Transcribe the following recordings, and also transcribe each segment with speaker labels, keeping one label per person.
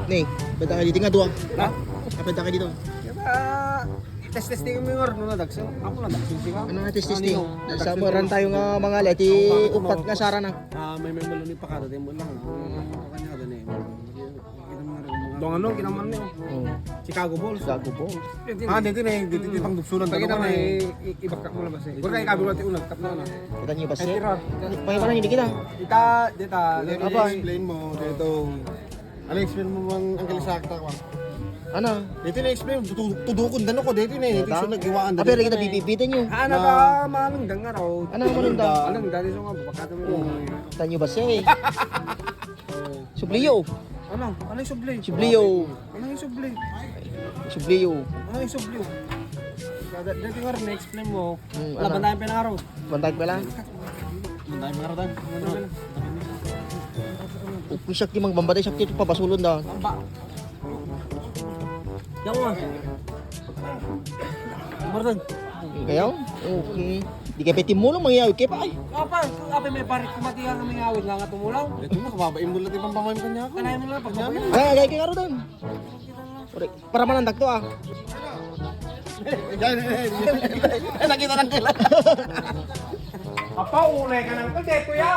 Speaker 1: Nih, benta kayo dito nga doon.
Speaker 2: Ha?
Speaker 1: Benta kayo dito.
Speaker 2: Tes-testing mo yung no na dagsa. Ako na dagsa siya.
Speaker 1: Ano nga testing? Sa ran tayo nga mga leti upat nga sara na.
Speaker 2: May maluni pa kada din mo lang. Kanya din eh. Dong ano kinaman niyo.
Speaker 1: Oh,
Speaker 2: Chicago Bulls.
Speaker 1: gago po.
Speaker 2: Dito na eh. Dito pang dugsunan. Pagkita na eh. Ibakak mo lang ba siya. Wala kay kabi wala unag tap na na.
Speaker 1: Kita niyo ba
Speaker 2: Eh,
Speaker 1: siya?
Speaker 2: tira.
Speaker 1: Pangyaman hindi kita.
Speaker 2: Dita.
Speaker 1: Apa?
Speaker 3: Explain mo dito. Ano explain mo bang ang kalisakta ko?
Speaker 1: Ano?
Speaker 3: Dito na explain tudukon dan ako dito na. Dito siya nagiwaan
Speaker 1: Tapi rin kita bibibitin niyo.
Speaker 2: Ano ka manungdang nga raw.
Speaker 1: Ano ang manunda?
Speaker 2: Anong dali so nga bakata mo.
Speaker 1: Kita niyo ba siya eh? Subliyo.
Speaker 2: Ano? Ano yung subli?
Speaker 1: Subliyo.
Speaker 2: Ano yung subli?
Speaker 1: Subliyo.
Speaker 2: Ano yung subli? Dati nga rin na-explain mo.
Speaker 1: Ano?
Speaker 2: Wala ba tayong pinaraw?
Speaker 1: Bantay pa lang.
Speaker 3: Manday maradan.
Speaker 1: Kung siya kimang bambatay siya kito papasulon da.
Speaker 2: Amba. Yang mo. Mardan.
Speaker 1: Kayaw? Okay. Di kayo peti mo lang mangyayawid kayo pa ay.
Speaker 2: Apa may parik kumatihan kami ngawit nga nga tumulaw.
Speaker 3: Dito mo kababain mo lang ibang pamayin kanya ako.
Speaker 2: Kanahin mo lang pag
Speaker 1: Gaya kayo nga doon. Para manandak to ah.
Speaker 3: Nakita ng kila.
Speaker 2: Apa ulay ka ng kalde kuya?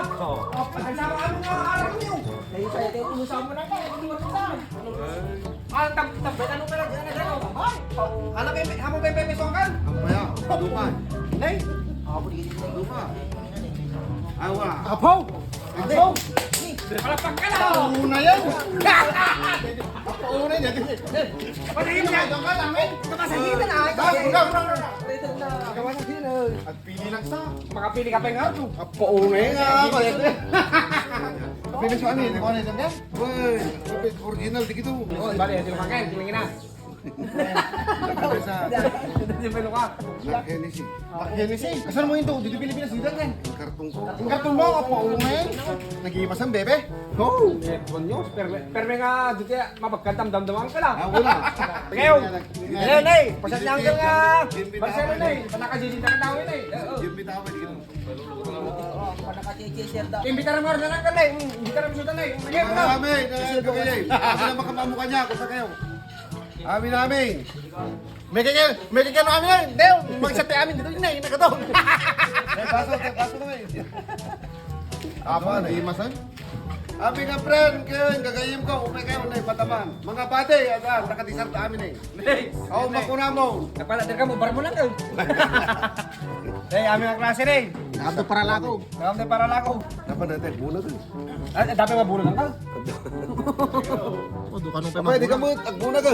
Speaker 2: Apa kasama ano nga araw niyo? Dahil sa ito umusama mo na ka, hindi mo saan. Ah, tabbet ano ka lang ano? Ano ba hamo ba pepesokan?
Speaker 3: Kaya, luma.
Speaker 2: Nay.
Speaker 3: Luma. Awa.
Speaker 2: Apo. Apo. Palapag ka na.
Speaker 3: Una yan. Una yan.
Speaker 2: Panahin niya. Kapasagitan na. Kapasagitan.
Speaker 3: At pili lang sa.
Speaker 2: Makapili ka pa nga ito.
Speaker 3: Apo una yan nga. Pili sa ano yun? Ano yun? Uy, original di gitu.
Speaker 2: Bale, hindi lumakan. Tingin na.
Speaker 3: Sa
Speaker 2: Hindi pa luka.
Speaker 3: Hennessy.
Speaker 2: Hennessy. Asan mo ito? Dito Pilipinas dito kan.
Speaker 3: Ang kartong ko.
Speaker 2: Ang karton mo, apo una yan.
Speaker 3: Nag-iipas ang bebe.
Speaker 2: Oh, konyo. Perme nga dito mapagkantam damdaman ka lang.
Speaker 3: Ah, wala.
Speaker 2: Ngayon. Ngayon, nay. Pasat lang ka nga. Barcelona, nay. Panakajilin na tao nay.
Speaker 3: Yung bitawa di gitu.
Speaker 2: Imbitaran mo na lang ka nay. Imbitaran mo siya nay. Ngayon na.
Speaker 3: Amin, kasi na makamamukha niya kung sa kayo. Amin namin. May kaya no amin yan. Deo, magsate amin dito yun eh, nakatong. Baso naman. Apa, naimasan? Abi nga friend, kayo yung gagayim ko, kung may kayo na ipataman. Mga bate, agan, nakatisar ta amin eh. Ako makuna mo.
Speaker 2: Napalader ka mo, bar mo lang ka. Hey, aming ang klase rin.
Speaker 1: Nakabdo para lako.
Speaker 2: Nakam na para lako.
Speaker 3: Dapat natin, muna to.
Speaker 2: Dapat nga bulo lang ka.
Speaker 1: O, doon ka nung pa
Speaker 3: Kapay, di ka mo, agbuna ka.